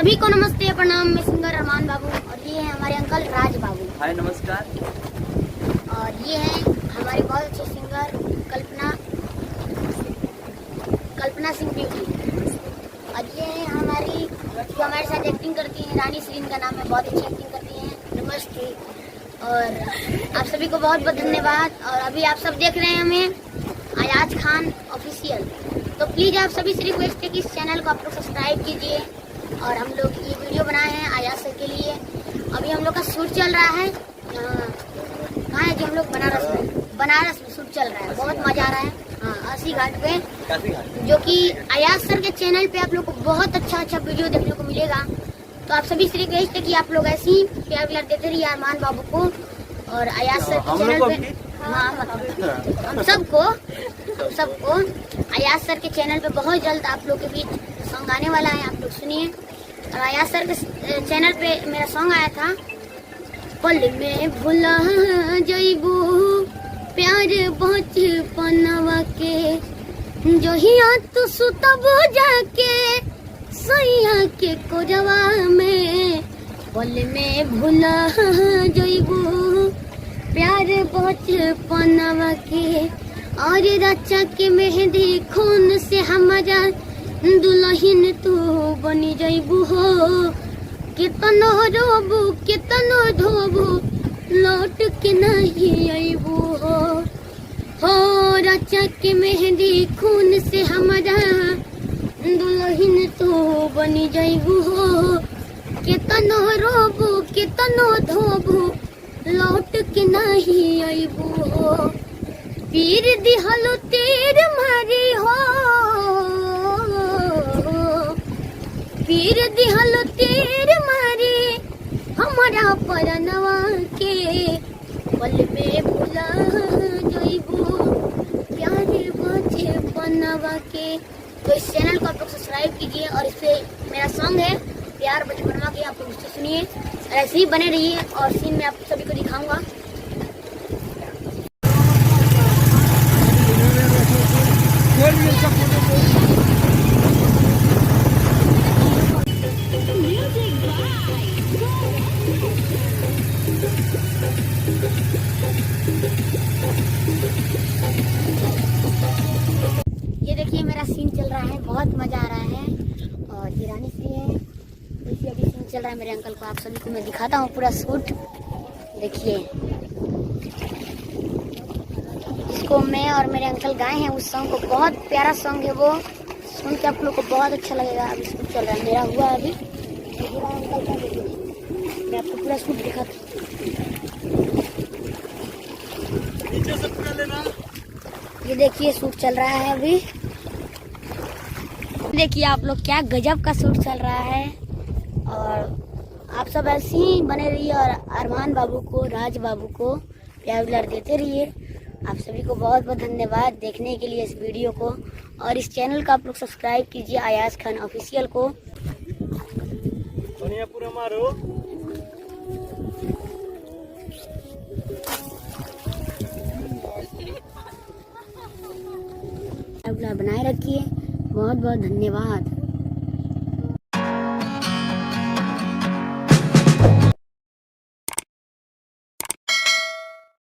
सभी को नमस्ते, प्रणाम। मैं सिंगर अरमान बाबू और ये है हमारे अंकल राज बाबू। हाय नमस्कार। और ये है हमारे बहुत अच्छे सिंगर कल्पना सिंह ब्यूटी। और ये है हमारी जो हमारे साथ एक्टिंग करती हैं, रानी श्री इनका नाम है, बहुत अच्छी एक्टिंग करती हैं। नमस्ते। और आप सभी को बहुत बहुत धन्यवाद। और अभी आप सब देख रहे हैं हमें अयाज खान ऑफिशियल। तो प्लीज़ आप सभी से रिक्वेस्ट है कि इस चैनल को आप लोग सब्सक्राइब कीजिए। और हम लोग ये वीडियो बनाए हैं अयाज सर के लिए। अभी हम लोग का शूट चल रहा है, कहाँ है जो हम लोग बनारस में शूट चल रहा है। बहुत मजा आ रहा है। हाँ, 80 घाट पे, जो कि अयाज सर के चैनल पे आप लोग को बहुत अच्छा वीडियो देखने को मिलेगा। तो आप सभी से रिक्वेस्ट है कि आप लोग ऐसे ही प्यार व्यार देते रहिए अरमान बाबू को और अयाज सर के चैनल पे। हाँ, हम सबको अयाज सर के चैनल पे बहुत जल्द आप लोग के बीच सॉन्ग आने वाला है, आप लोग सुनिए। और अयाज सर के चैनल पे मेरा सॉन्ग आया था, पल में भुला जइबू प्यार बचपनवा के, जो हिया तू सुतब जाके सैया के कोजवा में। पल में भुला जइबू प्यार बचपनवा के, और रचा के मेहंदी खून से हमारा दुल्हन तू बनी जइबू हो। कितनो रोबू कितनो धोबू लौट के नहीं अइबू हो रचा के मेहंदी खून से हमारा दुल्हन तू बनी जइबू हो। कितनो रोबू कितनो धोबू लौट के नहीं अइबू हो। पीर दिहलो तीर मारी हो, पीर दिहलो तीर मारी हमारा परनवा के। पल में भुला जइबू प्यार बचपनवा के। तो इस चैनल को आप लोग सब्सक्राइब कीजिए और इससे मेरा सॉन्ग है प्यार बचपनवा के, आप लोग उससे सुनिए। ऐसे ही बने रहिए और सीन में आप सभी को दिखाऊंगा। ये देखिए मेरा सीन चल रहा है, बहुत मजा आ रहा है। और ये रानी सी है, इसी अभी सीन चल रहा है मेरे अंकल को। आप सभी को मैं दिखाता हूँ पूरा शूट। देखिए, इसको मैं और मेरे अंकल गाए हैं उस सॉन्ग को, बहुत प्यारा सॉन्ग है वो, सुन के आप लोग को बहुत अच्छा लगेगा। अभी शूट चल रहा है, मेरा हुआ अभी अंकल का। देखिए मैं आपको पूरा शूट दिखाता हूँ। ये देखिए शूट चल रहा है अभी। देखिए आप लोग क्या गजब का शूट चल रहा है। और आप सब ऐसे ही बने रहिए और अरमान बाबू को, राज बाबू को प्यार व्यार देते रहिए। आप सभी को बहुत बहुत धन्यवाद देखने के लिए इस वीडियो को। और इस चैनल का आप लोग सब्सक्राइब कीजिए अयाज खान ऑफिशियल को। बनाए रखिए। बहुत बहुत धन्यवाद।